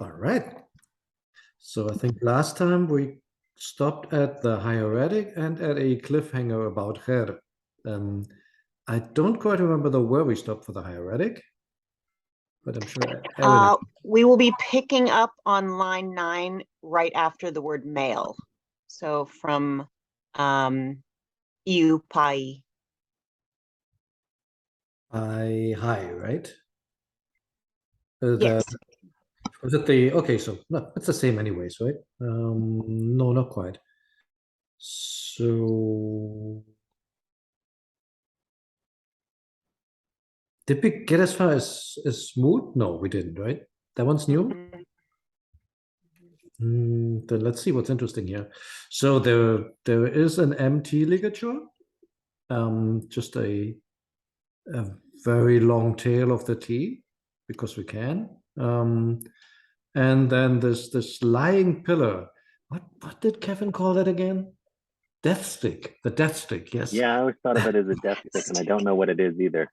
All right. So I think last time we stopped at the hieratic and at a cliffhanger about Her. I don't quite remember where we stopped for the hieratic, but I'm sure Erin. We will be picking up on line 9 right after the word male. So from iu pai. Hi, right? Yes. Was it the okay? So no, it's the same anyways, right? No, not quite. So did we get as far as smooth? No, we didn't, right? That one's new. Then let's see what's interesting here. So there is an MT ligature, just a very long tail of the T, because we can. And then there's this lying pillar. What did Kevin call that again? Death stick. The death stick, yes. Yeah, I always thought of it as a death stick, and I don't know what it is either.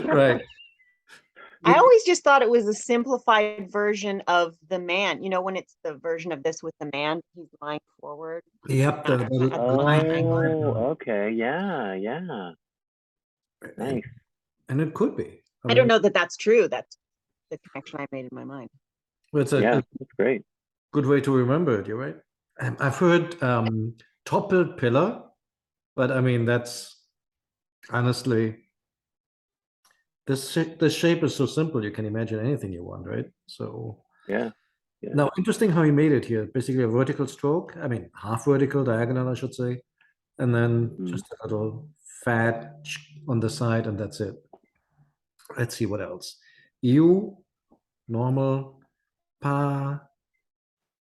Right. I always just thought it was a simplified version of the man. You know, when it's the version of this with the man, he's lying forward. Yep. Oh, okay. Yeah. Nice. And it could be. I don't know that that's true. That's the connection I made in my mind. Well, it's Yeah, that's great. Good way to remember it. You're right. I've heard toppled pillar, but I mean that's honestly this shape is so simple. You can imagine anything you want, right? So Yeah. now interesting how he made it here. Basically a vertical stroke. I mean half vertical, diagonal, I should say, and then just a little fat on the side, and that's it. Let's see what else. U, normal, pa,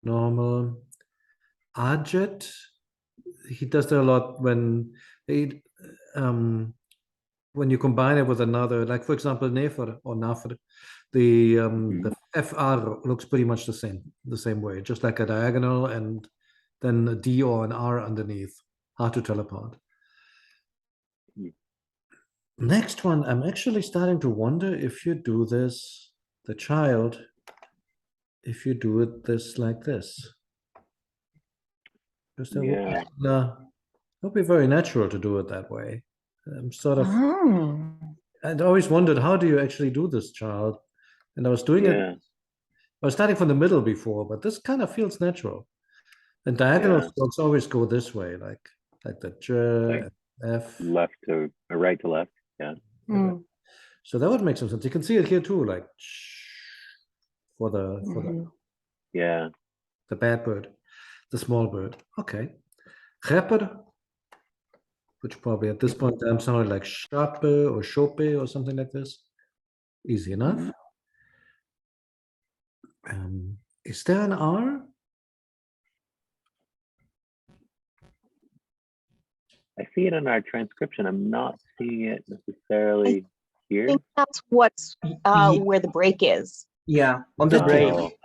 normal, Arjet. He does that a lot when you combine it with another, like for example, Nefer or Nafr, the FR looks pretty much the same way, just like a diagonal and then a D or an R underneath. Hard to tell apart. Next one, I'm actually starting to wonder if you do this, the child, if you do it this like this. Just it'll be very natural to do it that way. I'm sort of. I'd always wondered, how do you actually do this, child? And I was doing it. I was starting from the middle before, but this kind of feels natural. And diagonal strokes always go this way, like the J, like F, left to right to left. Yeah. So that would make some sense. You can see it here too, like for the the bad bird, the small bird. Okay. Rapper, which probably at this point in time sounded like Schape or Chope or something like this. Easy enough. Is there an R? I see it in our transcription. I'm not seeing it necessarily here. I think that's what's where the break is. Yeah, on the break.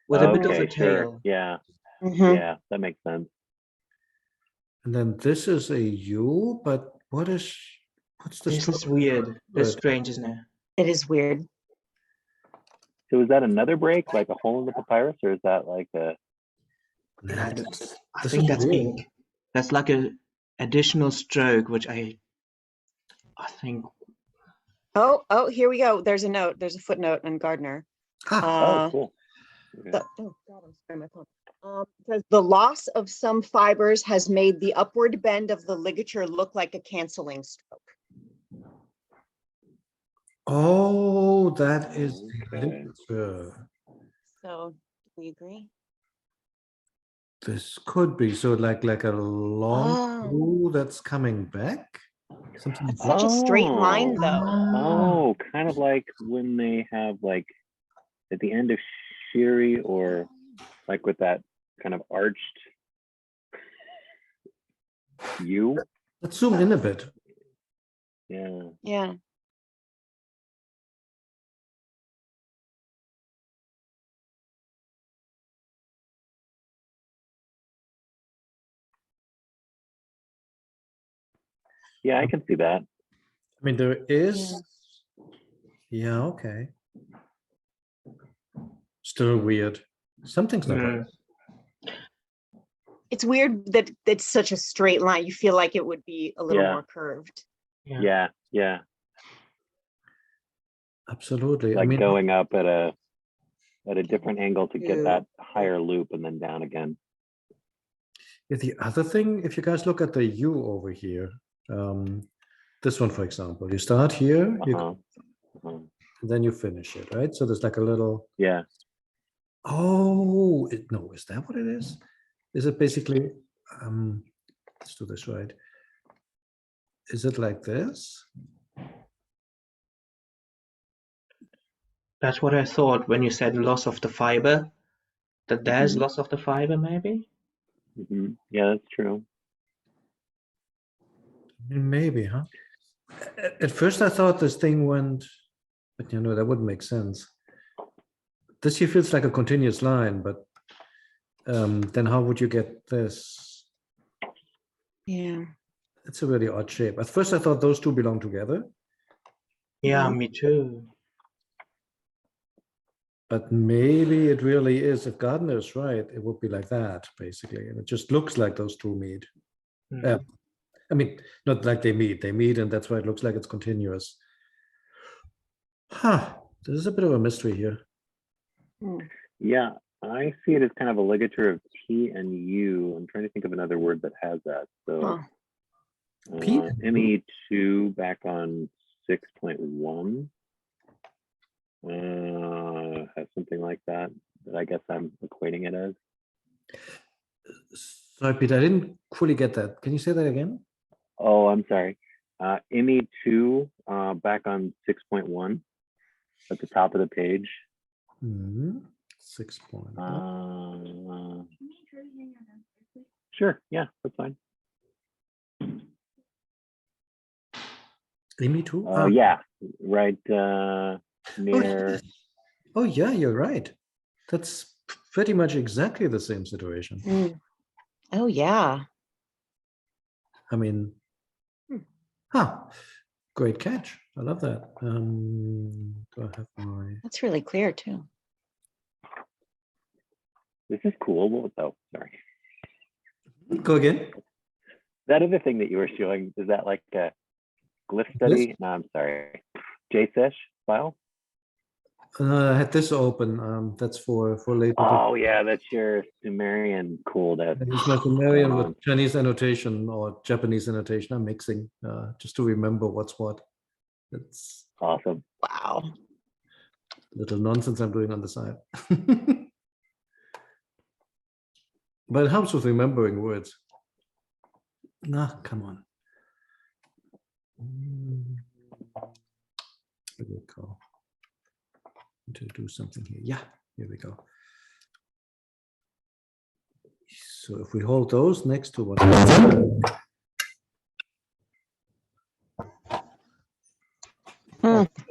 With a bit of a tail. Yeah. Yeah, that makes sense. And then this is a U, but what's this? This is weird. That's strange, isn't it? It is weird. So is that another break, like a hole in the papyrus, or is that like a? I think that's ink. That's like an additional stroke, which I think. Oh, here we go. There's a note. There's a footnote in Gardner. Oh, cool. Oh God, I'm sorry, my phone. Says the loss of some fibers has made the upward bend of the ligature look like a canceling stroke. Oh, that is the ligature. So, do we agree? This could be so like a long screw that's coming back. Something it's such a straight line, though. Oh, kind of like when they have like at the end of Shiri, or like with that kind of arched U. Let's zoom in a bit. Yeah. Yeah. Yeah, I can see that. I mean, there is. Yeah, okay. Still weird. Something's not right. It's weird that it's such a straight line. You feel like it would be a little Yeah. more curved. Yeah, yeah. Absolutely. I Like mean, going up at a different angle to get Yeah. that higher loop and then down again. the other thing, if you guys look at the U over here, this one, for example, you start here, Uh-huh. Uh-huh. and then you finish it, right? So there's like a little, Yeah. oh, no, is that what it is? Is it basically, let's do this right. Is it like this? That's what I thought when you said loss of the fiber. That there's Mhm. loss of the fiber, maybe? Hmm. Yeah, that's true. Maybe, huh? At first I thought this thing went, but that wouldn't make sense. This here feels like a continuous line, but then how would you get this? Yeah. It's a really odd shape. At first I thought those two belong together, Yeah, Mhm. me too. but maybe it really is. If Gardner is right, it would be like that, basically. And it just looks like those two meet. Mm. I mean, not like they meet, and that's why it looks like it's continuous. Huh, this is a bit of a mystery here. Yeah, I see it as kind of a ligature of T and U. I'm trying to think of another word that has that. So Huh. P and U? ME2 back on 6.1 has something like that I guess I'm equating it as. Sorry, Peter, I didn't fully get that. Can you say that again? Oh, I'm sorry. ME2 back on 6.1 at the top of the page. 6 point. Sure, yeah, that's fine. Me too? Yeah, right near. Oh, yeah, you're right. That's pretty much exactly the same situation. Mm. Oh, yeah. I mean, great catch. I love that. Do I have my... That's really clear too. This is cool. Oh, sorry. Go again? That other thing that you were showing, is that like a glyph study? No, I'm sorry. JSesh file? I had this open. That's for later. Oh yeah, that's your Sumerian. Cool. That's Use my Sumerian with Chinese annotation or Japanese annotation. I'm mixing just to remember what's what. It's awesome. Wow. little nonsense I'm doing on the side. But it helps with remembering words. Nah, come on. Here we go. To do something here. Yeah, here we go. So if we hold those next to what it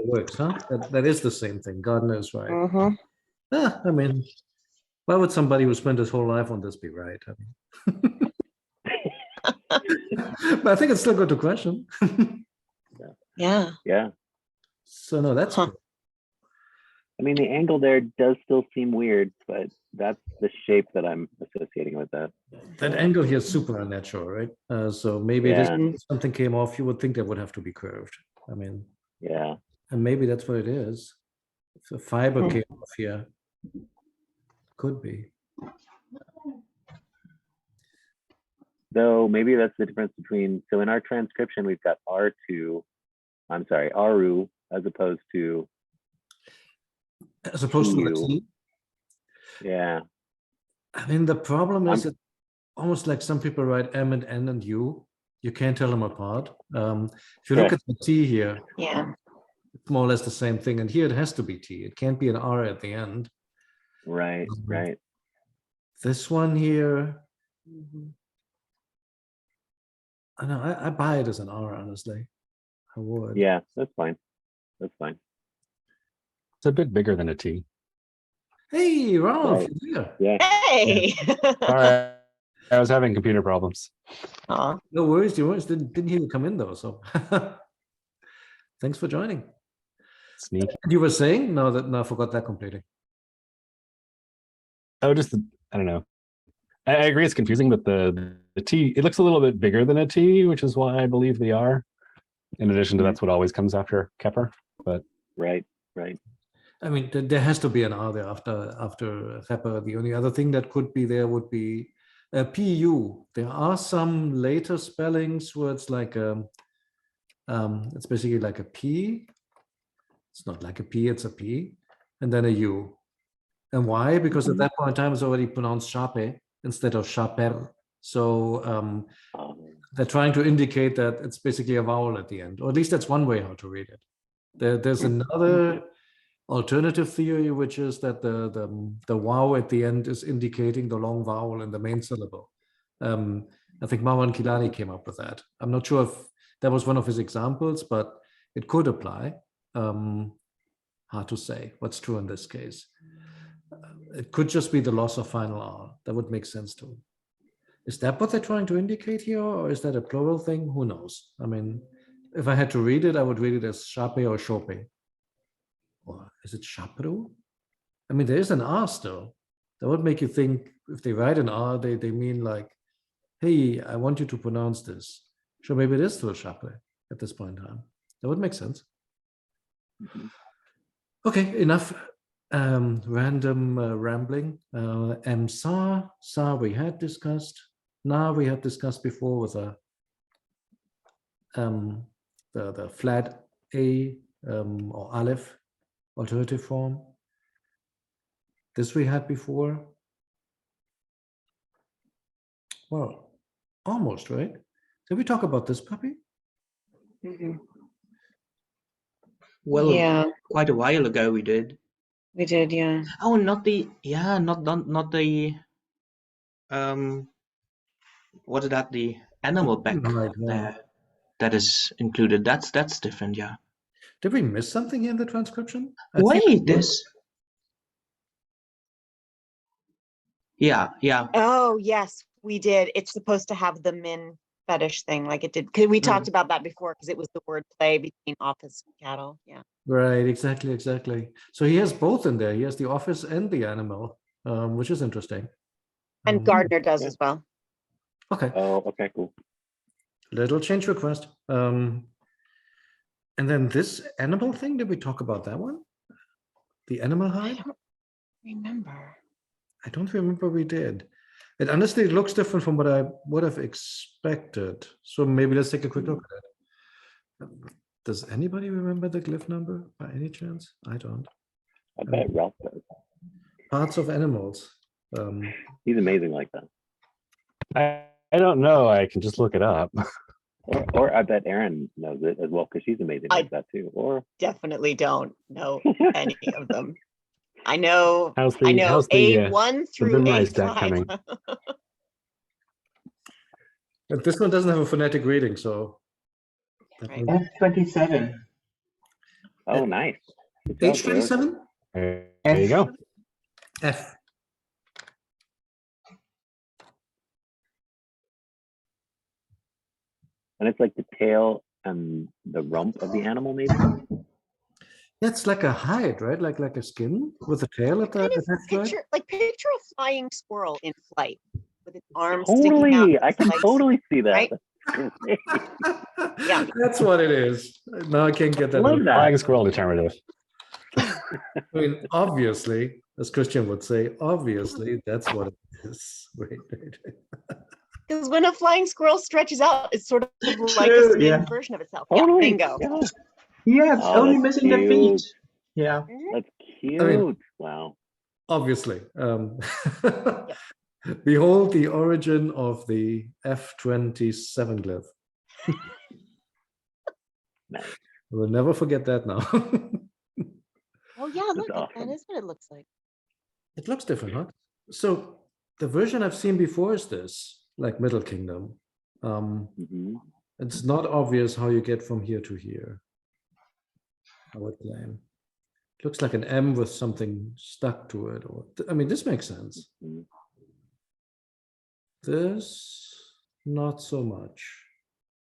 works, huh? That is the same thing. Gardner is right. I mean, why would somebody who spent his whole life on this be right? I mean, but I think it's still good to question. Yeah. Yeah. So no, that's cool. I mean, the angle there does still seem weird, but that's the shape that I'm associating with that. That angle here is super unnatural, right? So maybe this something came off, you would think that would have to be curved. I mean, yeah. And maybe that's what it is. If a fiber came off here, could be. Though maybe that's the difference between, so in our transcription, we've got R2, I'm sorry, Aru, as opposed to to the T. Yeah. I mean, the problem is it's almost like some people write M and N and U. You can't tell them apart. If you look at the T here, it's more or less the same thing. And here it has to be T. It can't be an R at the end. Right, right. This one here, I know, I buy it as an R, honestly. I would. Yeah, that's fine. That's fine. It's a bit bigger than a T. Hey, Ralph, yeah. Hey. Sorry, I was having computer problems. Aw. No worries, didn't hear you come in though, so thanks for joining. Sneaky. You were saying? No, I forgot that completely. Oh, just I don't know. I agree it's confusing, but the T, it looks a little bit bigger than a T, which is why I believe the R. In addition to Mhm. that's what always comes after Kepler. But Right. I mean, there has to be an R there after Rapper. The only other thing that could be there would be a PU. There are some later spellings where it's like it's basically like a P. It's not like a P, it's a P, and then a U. And why? Because at that point in time, it's already pronounced Sharpe instead of Sharper. So they're trying to indicate that it's basically a vowel at the end, or at least that's one way how to read it. There's another alternative theory, which is that the wow at the end is indicating the long vowel in the main syllable. I think Marwan Kilani came up with that. I'm not sure if that was one of his examples, but it could apply. Hard to say what's true in this case. It could just be the loss of final R. That would make sense too. Is that what they're trying to indicate here, or is that a plural thing? Who knows? I mean, if I had to read it, I would read it as Sharpe or Chope. Or is it Chapru? I mean, there is an R still. That would make you think if they write an R, they mean like, hey, I want you to pronounce this. Sure, maybe it is still Chape at this point in time. That would make sense. Okay, enough random rambling. Sa we had discussed. Na we had discussed before with the flat A or Aleph alternative form. This we had before. Well, almost, right? Did we talk about this puppy? Well, Yeah, quite a while ago we did. we did, yeah. Oh, not the the what is that? The animal back Right, yeah. there that is included. That's different, yeah. Did we miss something here in the transcription? I see Wait, the- this. Yeah. Oh, yes, we did. It's supposed to have the min fetish thing like it did. 'Cause we talked about that before because it was the word play between office and cattle. Yeah. Right, exactly. So he has both in there. He has the office and the animal, which is interesting. And Gardner does yeah. as well. Okay, Oh, okay, cool. little change request. And then this animal thing, did we talk about that one? The animal I hide? don't remember. I don't remember we did. It honestly looks different from what I would have expected. So maybe let's take a quick look at it. Does anybody remember the glyph number by any chance? I don't. I bet Ralph does. Parts of animals. He's amazing like that. I don't know. I can just look it up. Or I bet Erin knows it as well because she's amazing I- like that too. Or Definitely don't know any of them. I know How's I the know how's the A1 through memorized deck A5. coming? But this one doesn't have a phonetic reading, so. that Right. means- F27. oh, nice. Good job, bro. H27? There you go. F. And it's like the tail and the rump of the animal, maybe. That's like a hide, right? Like a skin with a tail at the Kind of attached to it. picture a flying squirrel in flight with its arms sticking out. Totally, and I its can legs. totally see that. right? Yeah. That's what it is. Now I can't get that. Love out. that. Flying squirrel determinative. I mean, obviously, as Christian would say, obviously, that's what it is. Wait. Because when a flying squirrel stretches out, it's sort of like a True, skin yeah. version of itself. Totally. Yeah, bingo. Yeah, Yeah, it's Oh, only that's missing the feet. cute. Yeah. that's cute. Wow. Obviously. Behold the origin of the F27 glyph. Nice. We'll never forget that now. Oh yeah, look, that awesome. is what it looks like. It looks different, huh? So the version I've seen before is this, like Middle Kingdom. Mhm. It's not obvious how you get from here to here. I would claim. Looks like an M with something stuck to it. Or I mean, this makes sense. Mhm. This, not so much.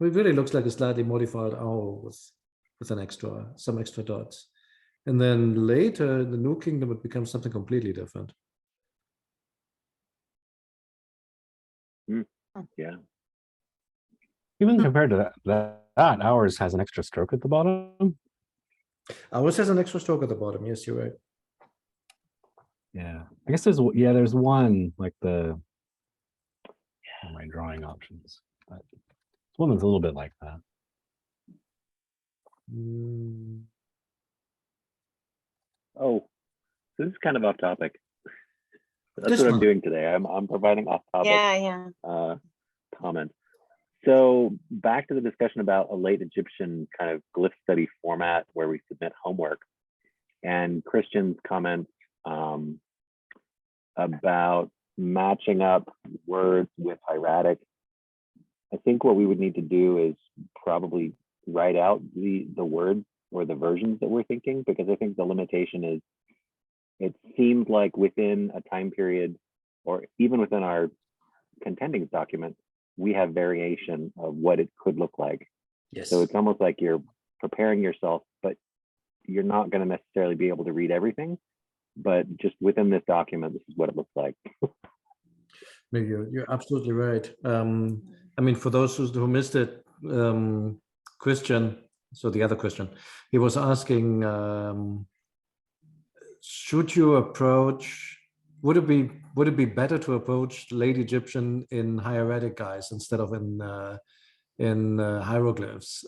It really looks like a slightly modified owl with some extra dots. And then later in the New Kingdom, it becomes something completely different. Yeah. Even compared to that ours has an extra stroke at the bottom. Ours has an extra stroke at the bottom. Yes, you're right. Yeah, I guess there's one like my drawing options, but this one that's a little bit like that. Mm, Oh, so this is kind of off topic. That's This what I'm one. doing today. I'm providing off topic Yeah. comments. So back to the discussion about a late Egyptian kind of glyph study format where we submit homework, and Christian's comments about matching up words with hieratic. I think what we would need to do is probably write out the words or the versions that we're thinking, because I think the limitation is it seems like within a time period or even within our contendings document, we have variation of what it could look like. Yes. So it's almost like you're preparing yourself, but you're not going to necessarily be able to read everything. But just within this document, this is what it looks like. Maybe you're absolutely right. I mean, for those who missed it, Christian, so the other Christian, he was asking, should you approach, would it be better to approach late Egyptian in hieratic guise instead of in hieroglyphs?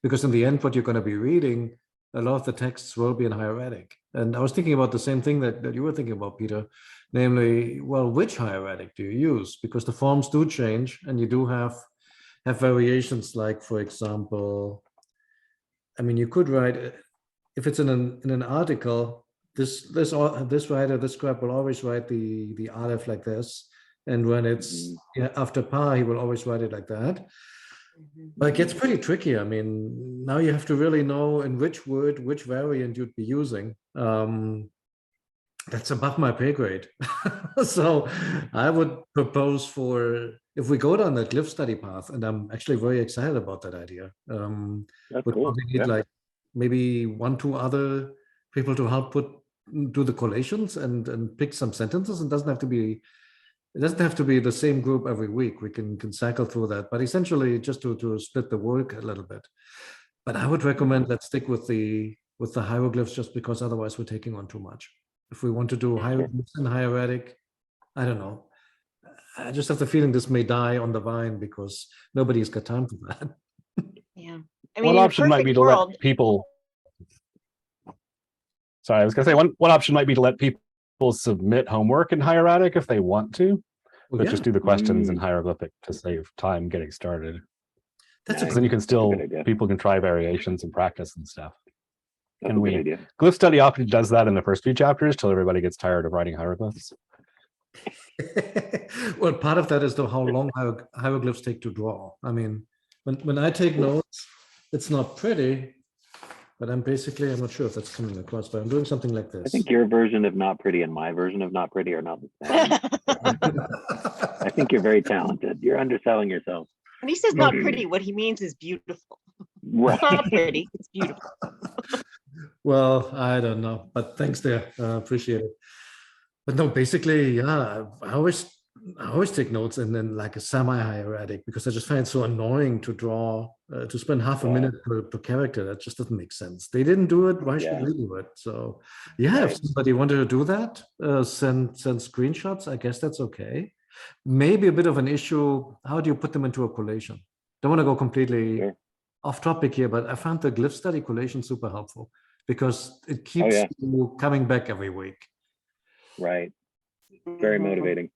Because in the end, what you're going to be reading, a lot of the texts will be in hieratic. And I was thinking about the same thing that you were thinking about, Peter, namely, well, which hieratic do you use? Because the forms do change, and you do have variations. Like, for example, I mean, you could write, if it's in an article, this writer, this scribe will always write the aleph like this, and when it's after pa, he will always write it like that. But it gets pretty tricky. I mean, now you have to really know in which word, which variant you'd be using. That's above my pay grade. So I would propose if we go down the glyph study path, and I'm actually very excited about that idea. That's we cool. probably need like maybe 1-2 other people to help do the collations and pick some sentences. It doesn't have to be the same group every week. We can cycle through that, but essentially just to split the work a little bit. But I would recommend let's stick with the hieroglyphs, just because otherwise we're taking on too much. If we want to do hieroglyphs and hieratic, I don't know. I just have the feeling this may die on the vine because nobody's got time for that. Yeah. I mean, One in a option might be perfect to world, let people. Sorry, I was going to say one option might be to let people submit homework in hieratic if they want to, Well, but yeah, just do the questions in hieroglyphic to save time getting started. that's Nice. a Then you can still, Good idea. people can try variations and practice and stuff. That's And a good idea. Glyph study often does that in the first few chapters till everybody gets tired of writing hieroglyphs. Well, part of that is how long hieroglyphs take to draw. I mean, when I take notes, it's not pretty, but I'm not sure if that's coming across, but I'm doing something like this. I think your version of not pretty and my version of not pretty are not the same. I think you're very talented. You're underselling yourself. when he says not pretty, what he means is beautiful. Right. It's not pretty, it's beautiful. Well, I don't know, but thanks there. Appreciate it. But no, basically, yeah, I always take notes and then like a semi-hieratic, because I just find it so annoying to draw, to spend half a minute per character. That just doesn't make sense. They didn't do it. Why should we do it? So yeah, if somebody wanted to do that, send screenshots, I guess that's okay. Maybe a bit of an issue. How do you put them into a collation? Don't want to go completely off topic here, but I found the glyph study collation super helpful because it keeps you coming back every week. Right. Very motivating.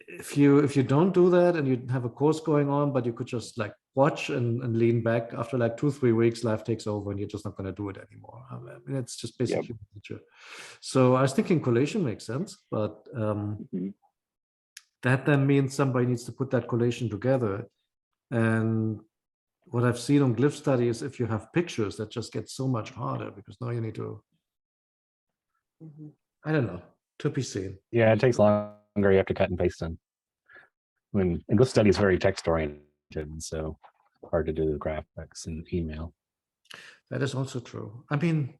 If you don't do that and you have a course going on, but you could just like watch and lean back, after like 2-3 weeks, life takes over and you're just not going to do it anymore. I mean, it's just basic human nature. So I was thinking collation makes sense, but that then means somebody needs to put that collation together. And what I've seen on glyph study is if you have pictures, that just gets so much harder because now you need to, I don't know, to be seen. Yeah, it takes longer. You have to cut and paste in. And glyph study is very text oriented, so hard to do the graphics and email. That is also true. I mean,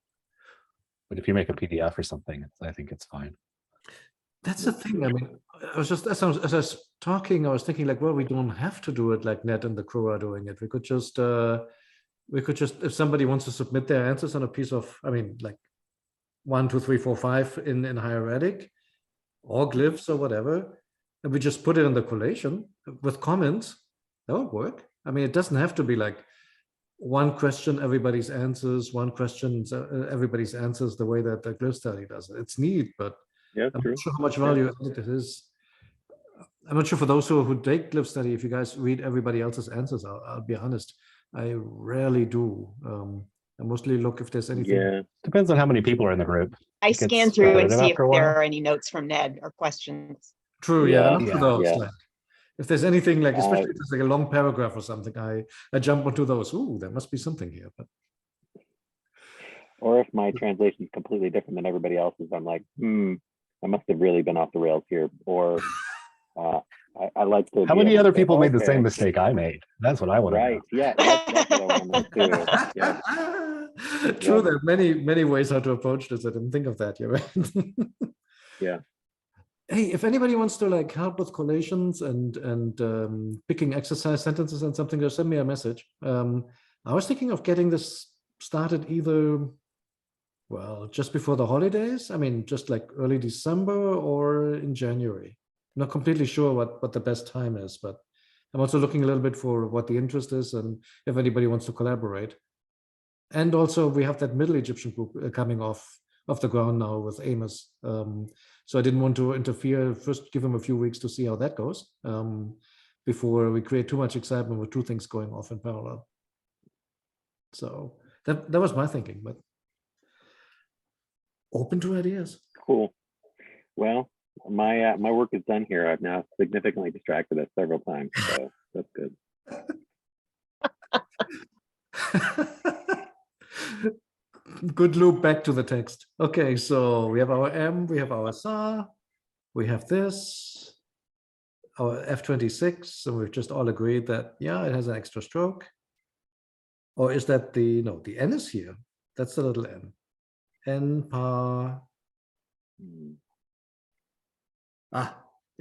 but if you make a PDF or something, I think it's fine. That's the thing. I mean, I was just as I was talking, I was thinking like, well, we don't have to do it like Ned and the crew are doing it. We could just if somebody wants to submit their answers on a piece of, I mean, like 1, 2, 3, 4, 5 in hieratic or glyphs or whatever, and we just put it in the collation with comments. That would work. I mean, it doesn't have to be like one question, everybody's answers, one question, everybody's answers, the way that the glyph study does it. It's neat, but Yeah, I'm true. not sure how much value it is. I'm not sure for those who take glyph study, if you guys read everybody else's answers, I'll be honest, I rarely do. I mostly look if there's anything. Yeah. Depends on how many people are in the group. I It gets scan through and repetitive see if after a while. there are any notes from Ned or questions. True, yeah, Yeah, not for yeah, those. yeah. Like, if there's anything like, especially if there's like a long paragraph or something, I jump onto those. Ooh, there must be something here. But Or if my translation is completely different than everybody else's, I'm like, I must have really been off the rails here. Or I like to. How be many able to other say, people made the "Okay, same mistake I made? That's what I want to Right. know. Yeah. That's what I want to know too. Yeah. true, Yep. there are many ways how to approach this. I didn't think of that. You're right. Yeah. Hey, if anybody wants to like help with collations and picking exercise sentences and something, just send me a message. I was thinking of getting this started either, well, just before the holidays. I mean, just like early December or in January. I'm not completely sure what the best time is, but I'm also looking a little bit for what the interest is and if anybody wants to collaborate. And also we have that Middle Egyptian group coming off the ground now with Amos. So I didn't want to interfere. First, give him a few weeks to see how that goes before we create too much excitement with two things going off in parallel. So that was my thinking, but open to ideas. Cool. Well, my work is done here. I've now significantly distracted us several times, so that's good. Good loop back to the text. Okay, so we have our M, we have our SA, we have this, our F26, and we've just all agreed that, yeah, it has an extra stroke. Or is that no, the N is here. That's the little N. N par,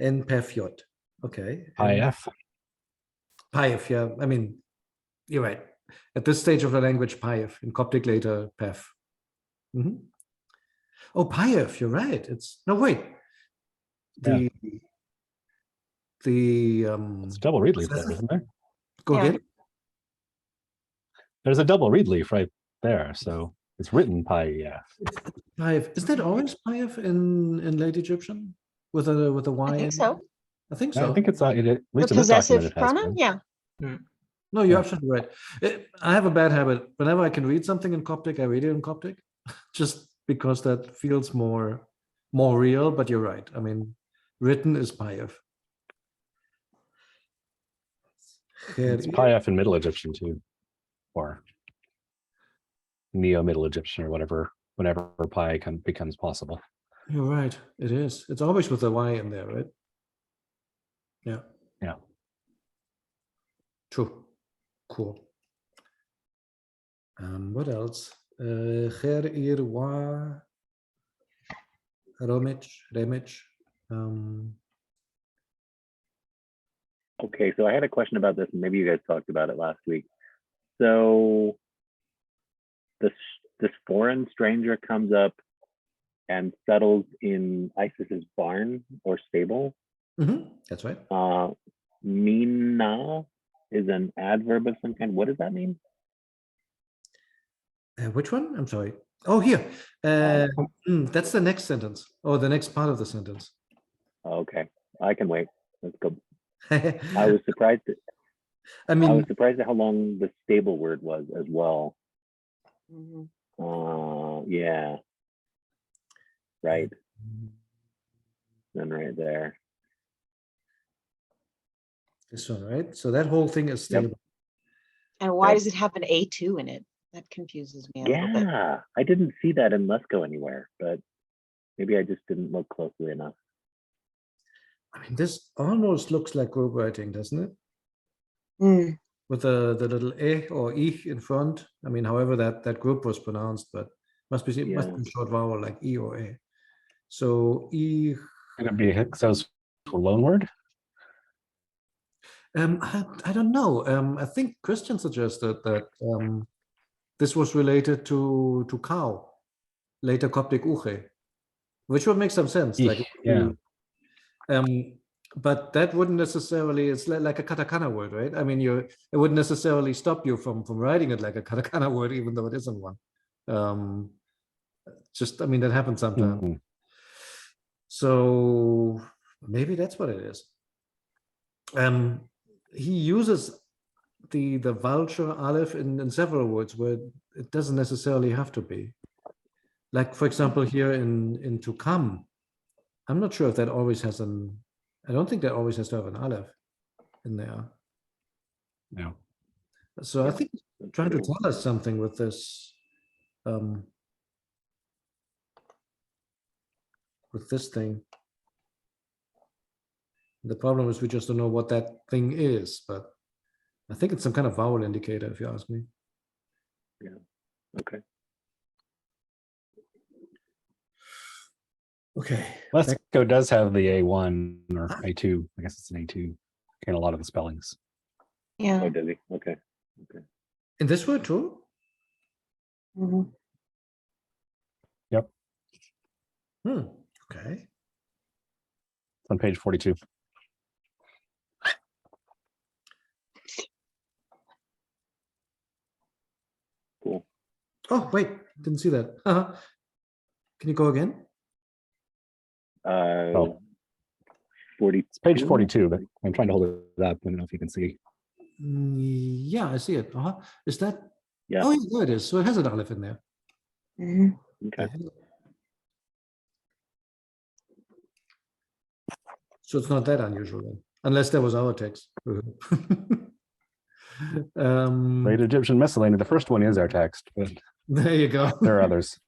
N pef Okay. IF. Pif, yeah. I mean, you're right. At this stage of the language, Pif. In Coptic later, Pef. Oh, Pif, you're right. It's no wait. The It's a double read leaf there, isn't there? Go Yeah. ahead. There's a double read leaf right there. So it's written PIF. Pif. Isn't that always Pif in late Egyptian with a Y? I think so. I think so. I think it's at The least in this document possessive it has pronoun, been. yeah. No, you're absolutely right. I have a bad habit. Whenever I can read something in Coptic, I read it in Coptic, just because that feels more real. But you're right. I mean, written is Pif. It's PIF in Middle Egyptian too, or Neo-Middle Egyptian or whatever, whenever pi becomes possible. You're right. It is. It's always with a Y in there, right? Yeah. Yeah. True. Cool. What else? Ger, ir, wa, remich. Okay, so I had a question about this, and maybe you guys talked about it last week. So this foreign stranger comes up and settles in Isis's barn or stable. That's right. Mina is an adverb of some kind. What does that mean? Which one? I'm sorry. Oh, here. That's the next sentence, or the next part of the sentence. Okay, I can wait. Let's go. I was surprised. I mean, I was surprised at how long the stable word was as well. Yeah. Right. Then right there. this one, right? So that whole thing is stable. Yep. And why Yep. does it have an A2 in it? That confuses me a little bit. Yeah, I didn't see that in Lesko anywhere, but maybe I just didn't look closely enough. I mean, this almost looks like group writing, doesn't it? With the little e or ich in front. I mean, however that group was pronounced, but must be short vowel like e or a. So ich Could it be Hyksos for loanword? I don't know. I think Christian suggested that this was related to cow, later Coptic uche, which would make some sense. Like, Yeah. but that wouldn't necessarily. It's like a katakana word, right? I mean, it wouldn't necessarily stop you from writing it like a katakana word, even though it isn't one. I mean, that happens sometimes. Mhm. So maybe that's what it is. He uses the vulture aleph in several words where it doesn't necessarily have to be. Like, for example, here in to come, I'm not sure if that always has I don't think that always has to have an aleph in there. No. So I Yeah, think that's trying to true. tell us something with this thing. The problem is we just don't know what that thing is, but I think it's some kind of vowel indicator, if you ask me. Okay. Okay. Lesko does have the A1 or A2. I guess it's an A2 in a lot of the spellings. Yeah. Oh, does he? Okay. In this word too? Mhm. Yep. Okay. It's on page 42. Cool. Oh, wait, didn't see that. Can you go again? Oh. 40. It's page 42, but I'm trying to hold it up. I don't know if you can see. Yeah, I see it. Is that? Yeah. Oh, yeah, there it is. So it has an aleph in there. Mhm. Okay. So it's not that unusual then, unless that was our text. Great Egyptian miscellany. The first one is our text, but There you go. there are others.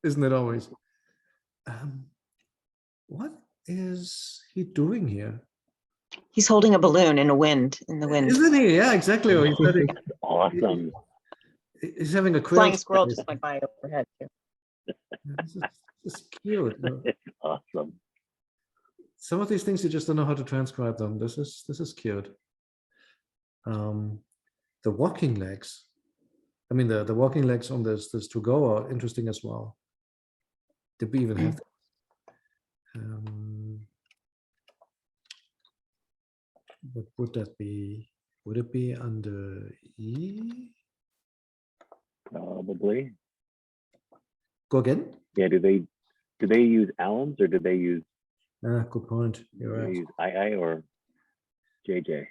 Isn't it always? What is he doing here? He's holding a balloon in the wind. Isn't he? Yeah, exactly. Oh, Awesome. He's having a Flying quill. squirrel just went by overhead too. This is cute. It's awesome. Some of these things you just don't know how to transcribe them. This is cute. The walking legs. I mean, the walking legs on this to go are interesting as well. Did we even have that? What would that be? Would it be under E? Probably. Go again? Yeah. Do they use Allen's or do they use Good point. You're right. II or JJ? It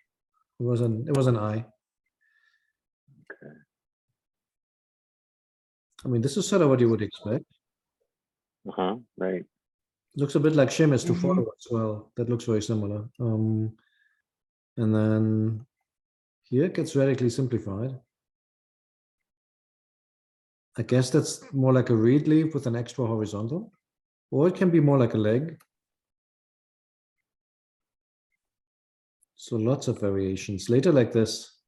was an I. Okay. I mean, this is sort of what you would expect. Right. Looks a bit like Shemesh to Mhm. follow as well. That looks very similar. And then here it gets radically simplified. I guess that's more like a reed leaf with an extra horizontal, or it can be more like a leg. So lots of variations. Later like this,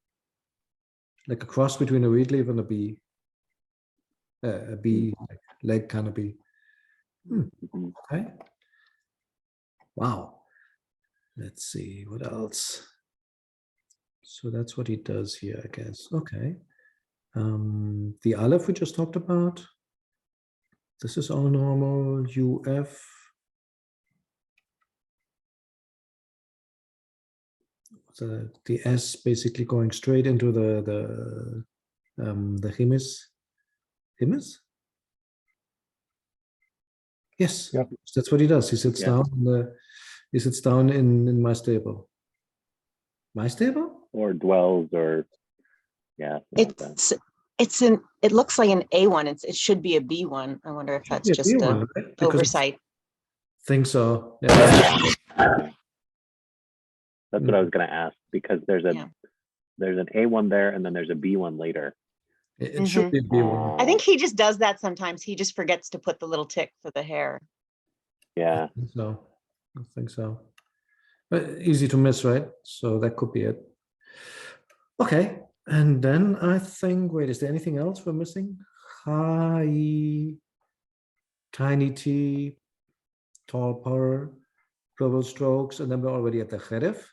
like a cross between a reed leaf and a bee. A bee, like leg kind of bee. Mhm. Okay. Wow. Let's see what else. So that's what he does here, I guess. Okay. The aleph we just talked about. This is all normal. UF. The S basically going straight into the chemis. Chemis? Yes. Yep. That's what he does. He sits Yeah. down he sits down in my stable. My stable? Or dwells or yeah. something like that. It looks like an A1. It should be a B1. I wonder if that's Yeah, just B1, a right? Because oversight. think so. Yeah. That's what I was gonna ask because there's Yeah. an A1 there and then there's a B1 later. It should be a B1. I think he just does that sometimes. He just forgets to put the little tick for the hair. Yeah. So I think so. But easy to miss, right? So that could be it. Okay. And then I think, wait, is there anything else we're missing? High, tiny T, tall power. plural strokes, and then we're already at the cheref.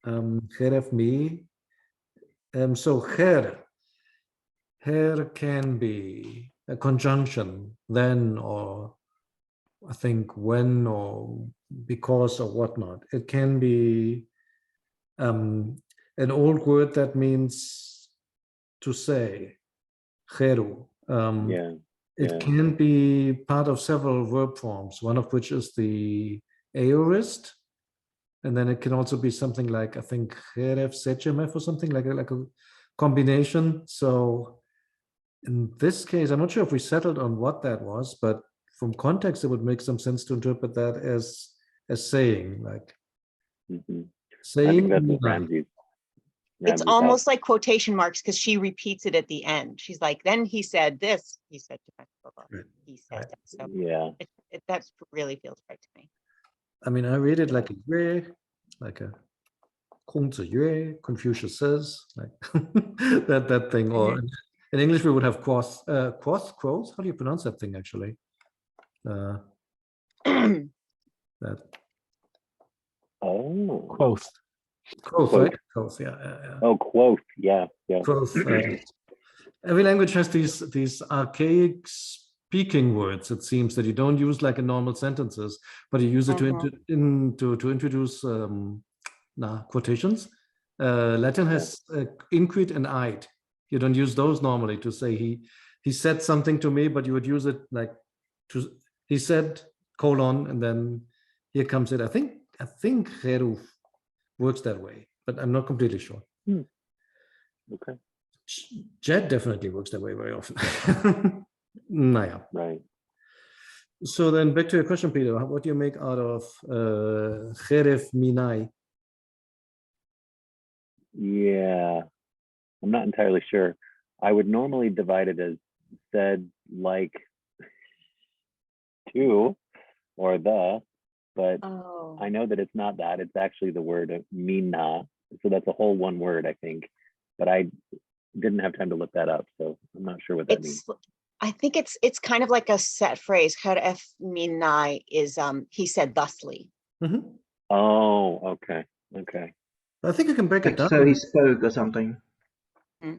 Cheref mi. So her can be a conjunction, then, or I think when, or because, or whatnot. It can be an old word that means to say, cheru. Yeah. It Yeah. can be part of several verb forms, one of which is the aorist. And then it can also be something like, I think, cheref, sechemef, or something like a combination. So in this case, I'm not sure if we settled on what that was, but from context, it would make some sense to interpret that as saying, like Mhm. I saying. think that's what It's Ramses almost like quotation marks because she repeats it at the end. She's like, then he said this, he said to my blah, blah, Right. he said that. So Yeah. that really feels right to me. I mean, I read it like a yue, like a Kongzi yue, Confucius says, like that thing. Or in English, we would have quoth, quoth. How do you pronounce that thing actually? That Oh. Quoth. quoth, Quote. right? Quoth, yeah. Oh, quoth. Yeah. Yeah. Quoth. Every language has these archaic speaking words, it seems, that you don't use like in normal sentences, but you use it to introduce quotations. Latin has inquit and id. You don't use those normally to say he said something to me, but you would use it like to he said colon and then here comes it. I think Heru works that way, but I'm not completely sure. Okay. Jet definitely works that way very often. Naja. Right. So then back to your question, Peter, what do you make out of Cheref Minai? Yeah. I'm not entirely sure. I would normally divide it as said, like, to, or the, but Oh. I know that it's not that. It's actually the word mina. So that's a whole one word, I think. But I didn't have time to look that up, so I'm not sure what that means. I think it's kind of like a set phrase. Cheref minai is he said thusly. Mhm. Oh, okay. Okay. I think you can break it Like, down. so he spoke or something. I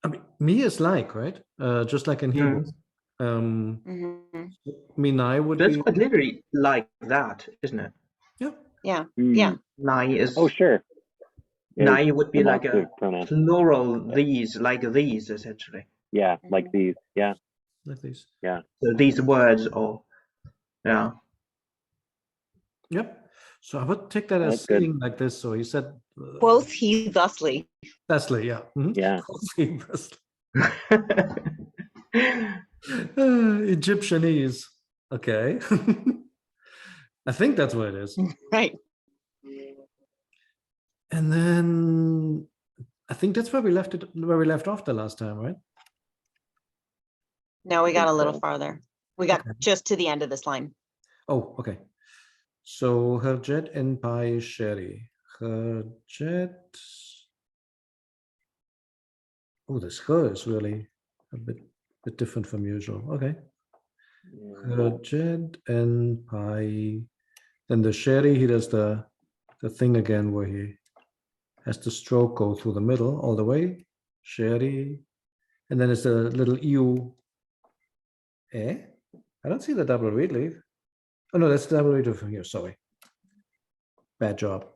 mean, mi is like, right? Just like in Hebrew. Minai would That's be, quite literally like that, isn't it? yeah. Yeah. Hmm. Yeah. Nai is Oh, sure. nai would be like a Demonstrative pronoun. plural these, like these essentially. Yeah, like these. Yeah, Like this. yeah. So these words or yeah. Yep. So I would take that Oh, as that's good. saying like this. So he said, Quoth he thusly. thusly, yeah. Mhm. Yeah. Quoth he thusly. Egyptianese. Okay. I think that's what it is. Right. And then I think that's where we left off the last time, right? Now we got a think little so. farther. We got just to the end of this line. Oh, okay. So Herjet and Pai Sherry. Herjet. Oh, this her is really a bit different from usual. Okay. Herjet and Pai. Then the Sherry, he does the thing again where he has the stroke go through the middle all the way. Sherry. And then it's a little EU. I don't see the double read leaf. Oh no, that's the double read from here. Sorry. Bad job.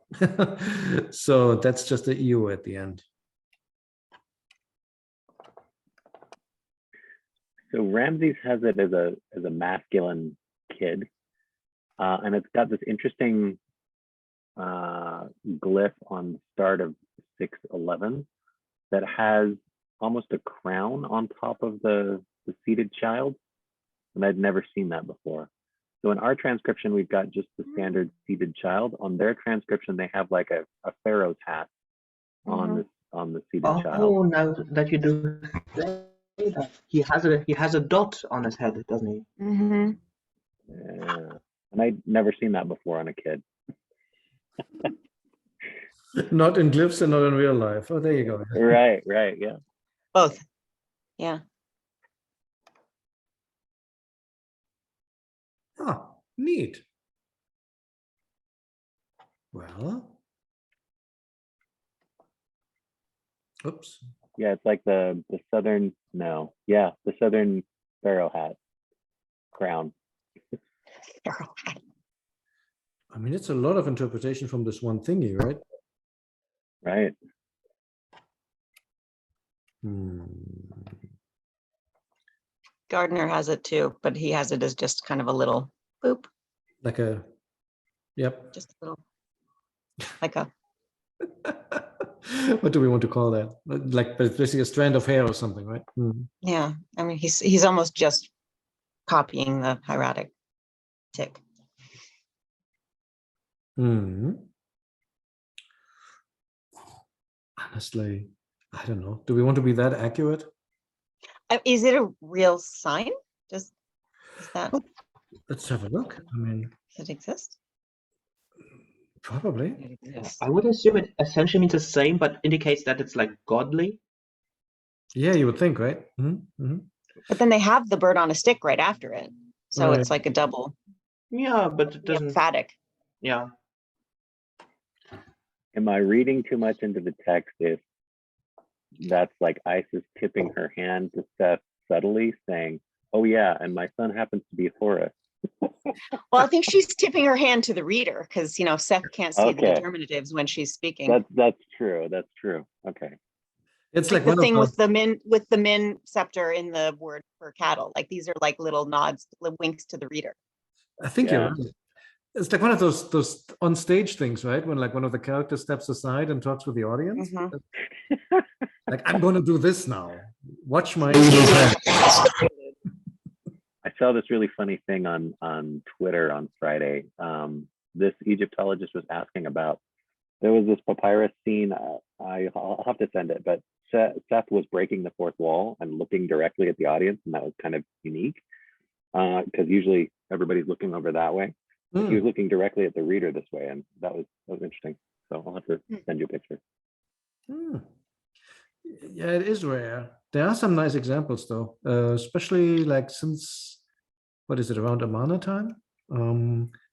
So that's just the EU at the end. So Ramses has it as a masculine kid, and it's got this interesting glyph on the start of 611 that has almost a crown on top of the seated child, and I'd never seen that before. So in our transcription, we've got just the standard seated child. On their transcription, they have like a pharaoh's hat on the seated child. Oh, now that you do say that, he has a dot on his head, doesn't he? Yeah. And I'd never seen that before on a kid. Not in glyphs and not in real life. Oh, there you go. Right, yeah. Both. Yeah. Ah, neat. Well. Oops. Yeah, it's like the southern, no, yeah, the southern pharaoh hat crown. Pharaoh hat. I mean, it's a lot of interpretation from this one thingy, right? Right. Hmm. Gardner has it too, but he has it as just kind of a little boop, Like a, yep. just a little, like a, What do we want to call that? Like basically a strand of hair or something, right? Hmm. yeah. I mean, he's almost just copying the hieratic tick. Hmm. Honestly, I don't know. Do we want to be that accurate? Is it a real sign? Is that, Oh. Let's have a look. I mean, does it exist? probably. It exists. I would assume it essentially means the same, but indicates that it's like godly. Yeah, you would think, right? Mm-hmm. But then they have the bird on a stick right after it. So Right. it's like a double Yeah, but it doesn't. emphatic. Yeah. Am I reading too much into the text if that's like Isis tipping her hand to Seth subtly saying, oh yeah, and my son happens to be Horus? Well, I think she's tipping her hand to the reader because, Seth can't see the Okay. determinatives when she's speaking. That's true. That's true. Okay. It's Like like the one of thing those, with the min scepter in the word for cattle. Like these are like little nods, little winks to the reader. I think you're Yeah. right. It's like one of those on stage things, right? When like one of the characters steps aside and talks with the audience. Mhm. Like, I'm going to do this now. Watch my. I saw this really funny thing on Twitter on Friday. This Egyptologist was asking about, there was this papyrus scene. I'll have to send it, but Seth was breaking the fourth wall and looking directly at the audience, and that was kind of unique because usually everybody's looking over that way. But he was looking directly at the reader this way, and that was interesting. So I'll have to send you a picture. Yeah, it is rare. There are some nice examples though, especially like since, what is it, around Amana time?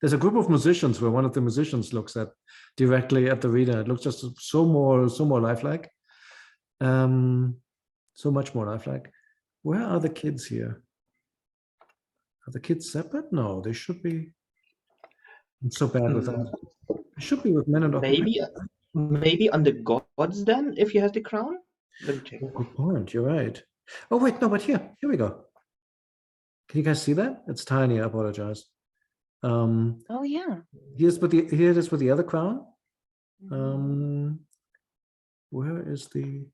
There's a group of musicians where one of the musicians looks at directly at the reader. It looks just so more lifelike. So much more lifelike. Where are the kids here? Are the kids separate? No, they should be. I'm so bad with that. They should be with men and Maybe on the gods then, if he has the crown. Let me check. Good point. You're right. Oh wait, no, but here we go. Can you guys see that? It's tiny. I apologize. Oh yeah. Here it is with the other crown. Where is the?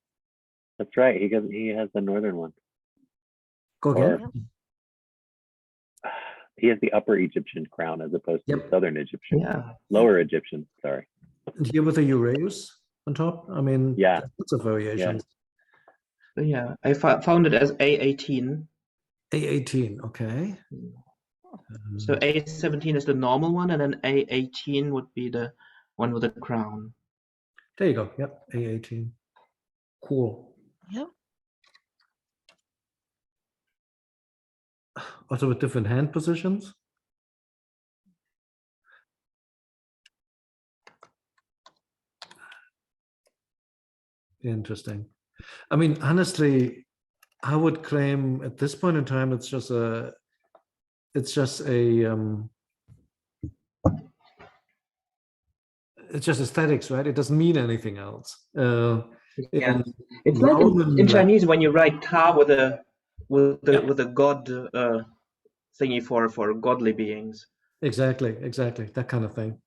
That's right. He has the northern one. Go again. He has the upper Egyptian crown as opposed to the southern Egyptian. Yeah. Lower Egyptian. Sorry. And here with the Uranus on top. I mean, Yeah. Lots of variations. Yeah, I found it as A18. A18. Okay. So A17 is the normal one, and then A18 would be the one with the crown. There you go. Yep. A18. Cool. Yep. Also with different hand positions. Interesting. I mean, honestly, I would claim at this point in time, it's just it's just aesthetics, right? It doesn't mean anything else. Yeah. In It's like Roman in Chinese when you write Ta with a god thingy for godly beings. Exactly, that kind of thing.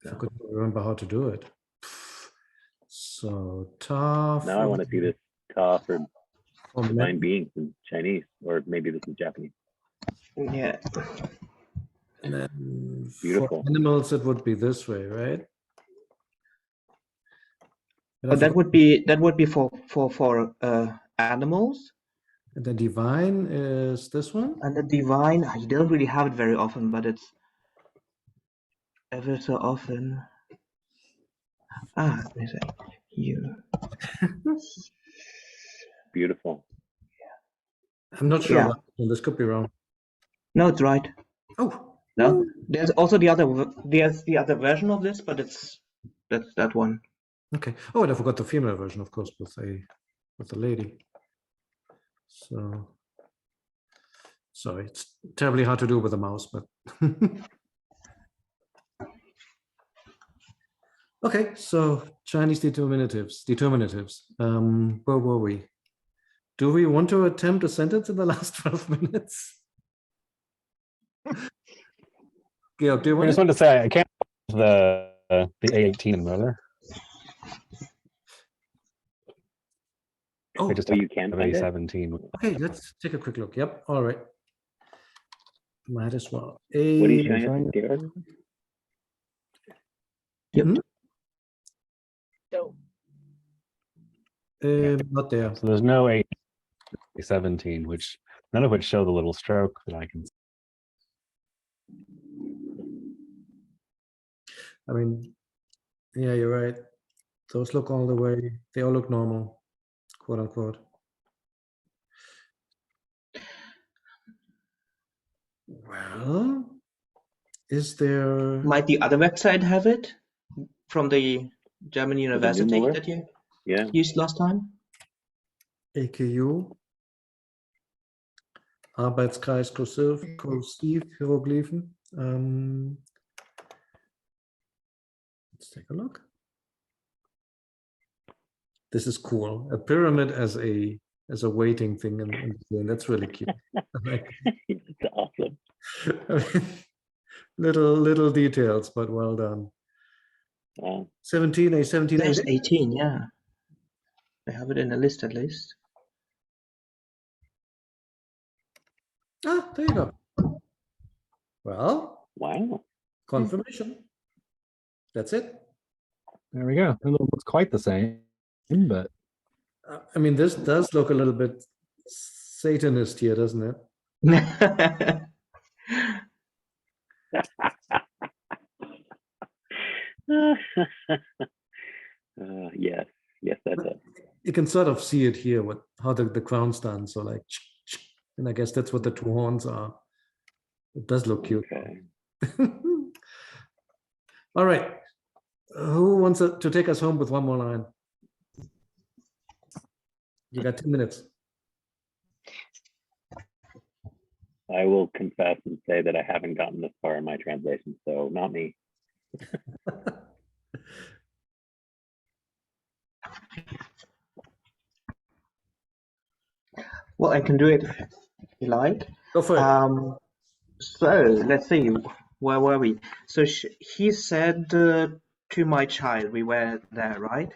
If I could remember how to do it. So Ta. Now I want to see this Ta for divine men. beings in Chinese, or maybe this is Japanese. Yeah. And then Beautiful. for animals, it would be this way, right? But that would be for animals. And the divine is this one. And the divine, you don't really have it very often, but it's ever so often. Let me say here. Beautiful. I'm not sure. Yeah. This could be wrong. No, it's right. Oh, No, there's also there's the other version of this, but that's that one. Okay. Oh, and I forgot the female version, of course, with a lady. So sorry, it's terribly hard to do with a mouse, but okay. So Chinese determinatives. Where were we? Do we want to attempt a sentence in the last 12 minutes? Georg, do you I want just to? wanted to say I can't the A18 motor. Oh, I just Oh, have you can find it? A17. okay. Let's take a quick look. Yep. All right. Might as well. What are you A, showing us, Garrett? Yep. So not there. So there's no A17, which none of which show the little stroke that I can see. I mean, yeah, you're right. Those look all the way. They all look normal, quote unquote. Well, is there? Might the other website have it from the German university Numeler? that you Yeah. used last time? AKU, Arbeitskreis Kursiv Hieroglyphen. Let's take a look. This is cool. A pyramid as a weighting thing, and that's really cute. It's awesome. little details, but well done. 17, A17. There's 18, yeah. I have it in a list at least. Ah, there you go. Well, Wow. confirmation. That's it. There we go. It looks quite the same, but I mean, this does look a little bit Satanist here, doesn't it? Yes, that does. You can sort of see it here, how the crown's done. So like, and I guess that's what the two horns are. It does look cute. Okay. All right. Who wants to take us home with one more line? You got 2 minutes. I will confess and say that I haven't gotten this far in my translation, so not me. Well, I can do it if you like. Go for it. So let's see, where were we? So he said to my child, we were there, right?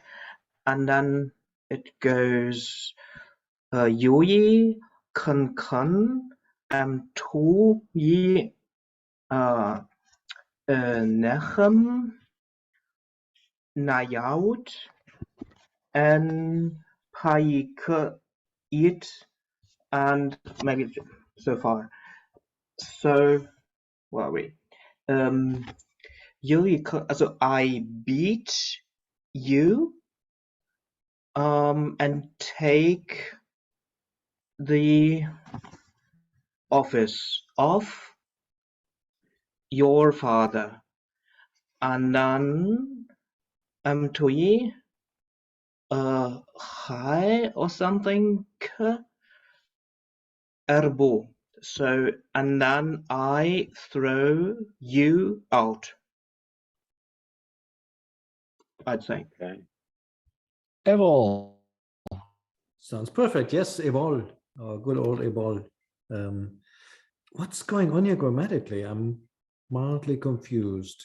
And then it goes, Yui kun tu yi nechem nayaut and paike it, and maybe so far. So where are we? So I beat you and take the office of your father, and then Tui Hai or something Erbo. So, and then I throw you out, I'd say. Okay. Evil. Sounds perfect. Yes, Ebol. Oh, good old Ebol. What's going on here grammatically? I'm mildly confused.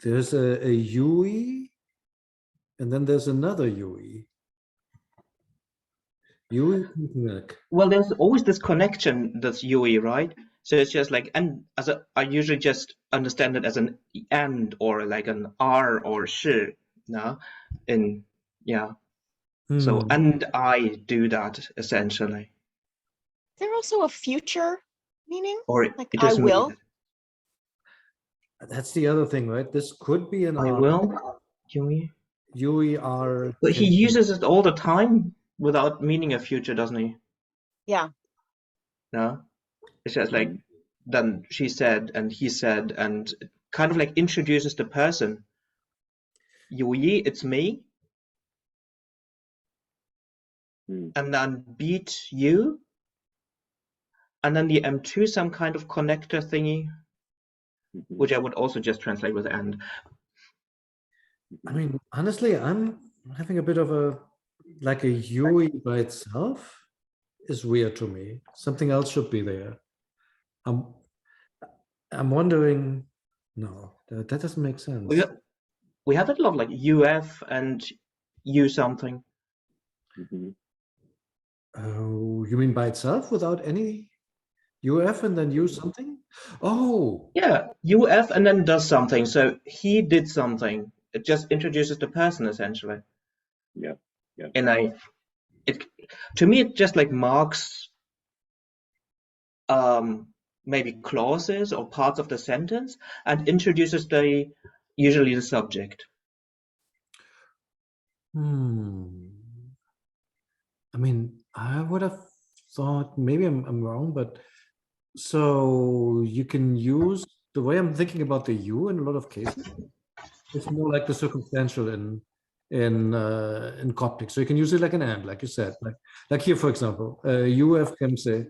There's a Yui, and then there's another Yui. Yui. Well, there's always this connection that's Yui, right? So it's just like, and I usually just understand it as an and or like an R or shi, no? So, and I do that essentially. is there also a future meaning? Or Like it I doesn't will? mean That's the other thing, right? This could be an I R. will, Yui. Yui R. But he uses it all the time without meaning a future, doesn't he? Yeah. No? It's just like, then she said, and he said, and it kind of like introduces the person. Yui, it's me. Hmm. And then beat you. And then the M2, some kind of connector thingy, Mhm. which I would also just translate with and. I mean, honestly, I'm having a bit of a like a UI by itself is weird to me. Something else should be there. I'm wondering. No, that doesn't make sense. We have a lot of like UF and U something. Mhm. Oh, you mean by itself without any UF and then use something? Oh, Yeah, UF and then does something. So he did something. It just introduces the person essentially. Yeah. And to me, it just like marks maybe clauses or parts of the sentence and introduces usually the subject. I mean, I would have thought maybe I'm wrong, but so you can use the way I'm thinking about the U in a lot of cases. It's more like the circumstantial in Coptic. So you can use it like an and, like you said, like here, for example, UF can say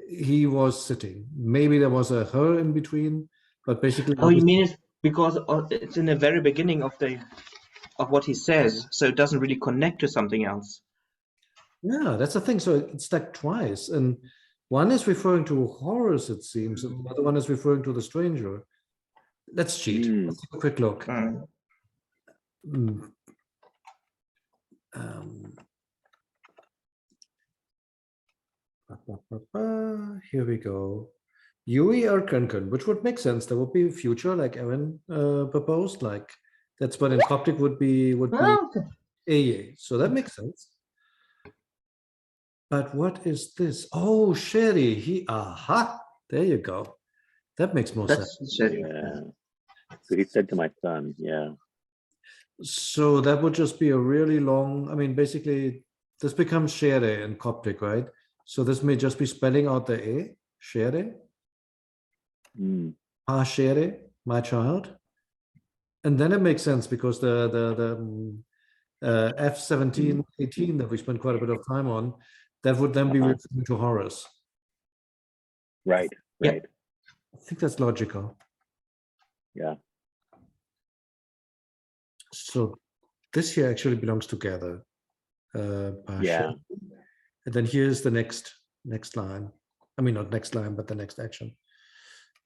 he was sitting. Maybe there was a her in between, but basically. Oh, you mean it's because it's in the very beginning of what he says, so it doesn't really connect to something else. Yeah, that's the thing. So it's like twice, and one is referring to Horus, it seems, and the other one is referring to the stranger. Let's cheat. Let's take a quick look. Mm. Here we go. Yui or Kankan, which would make sense. There would be future, like Evan proposed. Like that's what in Coptic would be Eye. So that makes sense. But what is this? Oh, Sherry. Aha. There you go. That makes more sense. Yeah. So he said to my son, yeah. So that would just be a really long, I mean, basically, this becomes Shere in Coptic, right? So this may just be spelling out the A, Shere, Ha Shere, my child. And then it makes sense because the F17, 18 that we spent quite a bit of time on, that would then be referring to Horus. Right. I think that's logical. Yeah. So this here actually belongs together. Yeah. And then here's the next line. I mean, not next line, but the next action.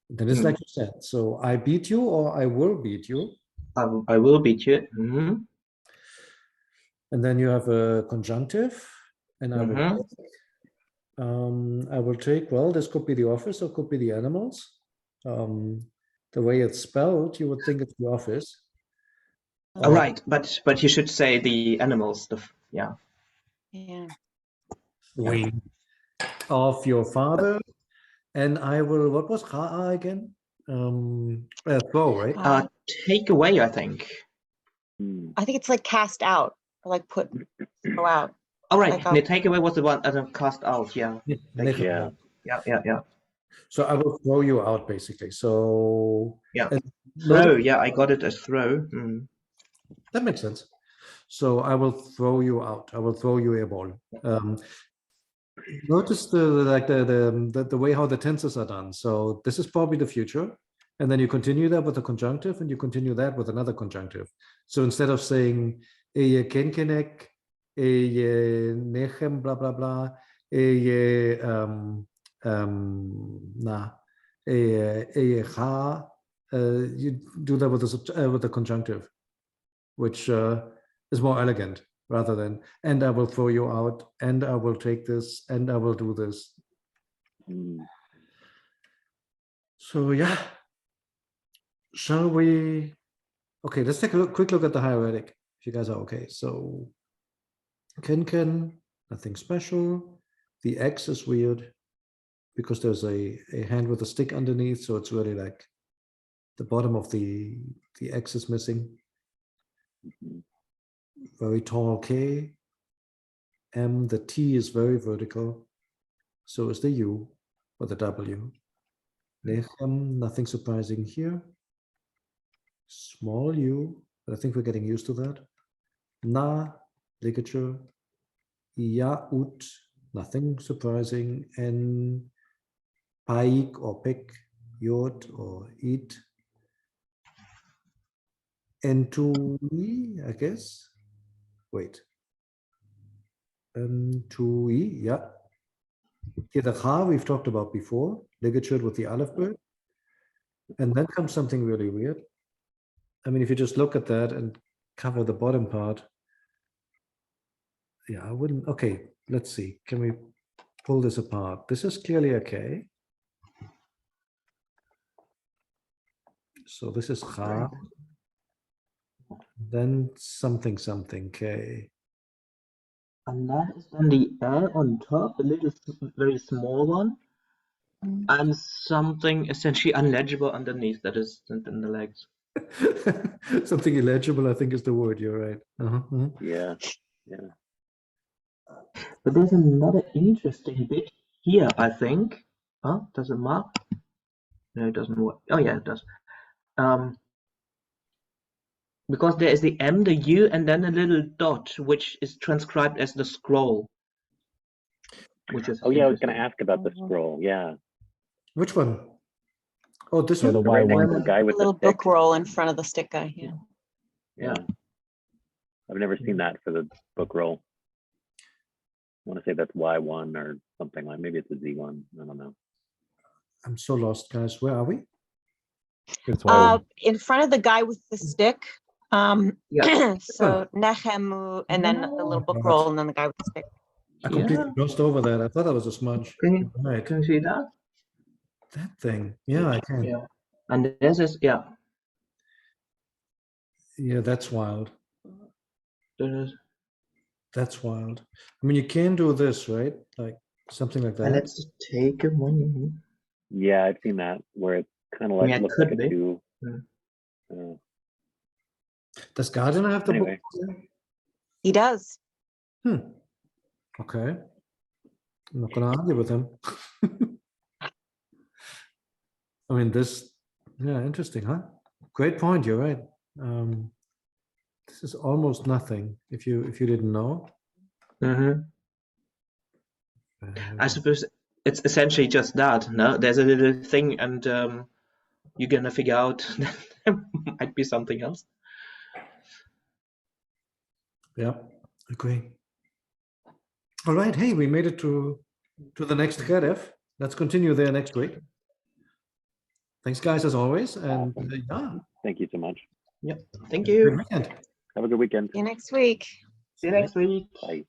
Then it's like you said. So I beat you or I will beat you. I will beat you. And then you have a conjunctive. And I will take, well, this could be the office or could be the animals. The way it's spelled, you would think it's the office. Right, but you should say the animals stuff. Yeah. Wing of your father. And I will, what was Ra'a again? Throw, right? Take away, I think. I think it's like cast out or like throw out. All right, Like take away was the one cast out. Yeah. Yeah. Yeah. So I will throw you out, basically. So yeah, throw. Yeah, I got it as throw. That makes sense. So I will throw you out. I will throw you a ball. Notice the way how the tenses are done. So this is probably the future, and then you continue that with a conjunctive, and you continue that with another conjunctive. So instead of saying eye kenkenek, eye nechem, blah blah blah, eye ha, you do that with the conjunctive, which is more elegant rather than, and I will throw you out, and I will take this, and I will do this. So yeah, shall we? Okay, let's take a quick look at the hieratic, if you guys are okay. So Ken, nothing special. The X is weird because there's a hand with a stick underneath, so it's really like the bottom of the X is missing. Very tall K. M, the T is very vertical. So is the U, for the W. Lechem, nothing surprising here. Small u, but I think we're getting used to that. Na, ligature. Yaut, nothing surprising. And paik or pik, yod or it. N2e, I guess. Wait. N2e, yeah. Here the ha we've talked about before, ligature with the aleph bird. And then comes something really weird. I mean, if you just look at that and cover the bottom part, yeah, I wouldn't. Okay, let's see. Can we pull this apart? This is clearly a K. So this is ha. Then something K. And that is then the air on top, a little, very small one, and something essentially unlegible underneath that is in the legs. Something illegible, I think is the word. You're right. Yeah. But there's another interesting bit here, I think. Oh, does it mark? No, it doesn't work. Oh yeah, it does. Because there is the M, the U, and then a little dot, which is transcribed as the scroll. Which is Oh yeah, I was going to ask about the scroll. Yeah. Which one? Oh, this Yeah, one? the Right next to Y1. the guy with the Little stick. book roll in front of the stick guy, yeah. Yeah. I've never seen that for the book roll. I want to say that's Y1 or something like, maybe it's a Z1. I don't know. I'm so lost, guys. Where are we? It's Y1. In front of the guy with the stick. Yeah. So Nehemu, and then the little book roll, and then the guy with the stick. I completely Yeah. glossed over that. I thought that was a smudge. Can Right. you see that? That thing. Yeah, I can. Yeah. And this is, yeah. Yeah, that's wild. This is, That's wild. I mean, you can do this, right? Like something like and that. let's just take it one. Yeah, I've seen that where it's kind of like Yeah, it looks could like a be. 2. Does Gardiner have the Anyway. book? He does. Okay. I'm not gonna argue with him. I mean, this, yeah, interesting, huh? Great point. You're right. This is almost nothing if you didn't know. I suppose it's essentially just that. No, there's a little thing, and you're gonna figure out that there might be something else. Yeah, agree. All right. Hey, we made it to the next Kharif. Let's continue there next week. Thanks, guys, as always. And Awesome. yeah, Thank you so much. Yep. Thank good you. weekend. Have a good weekend. See you next week. See you next week. Bye.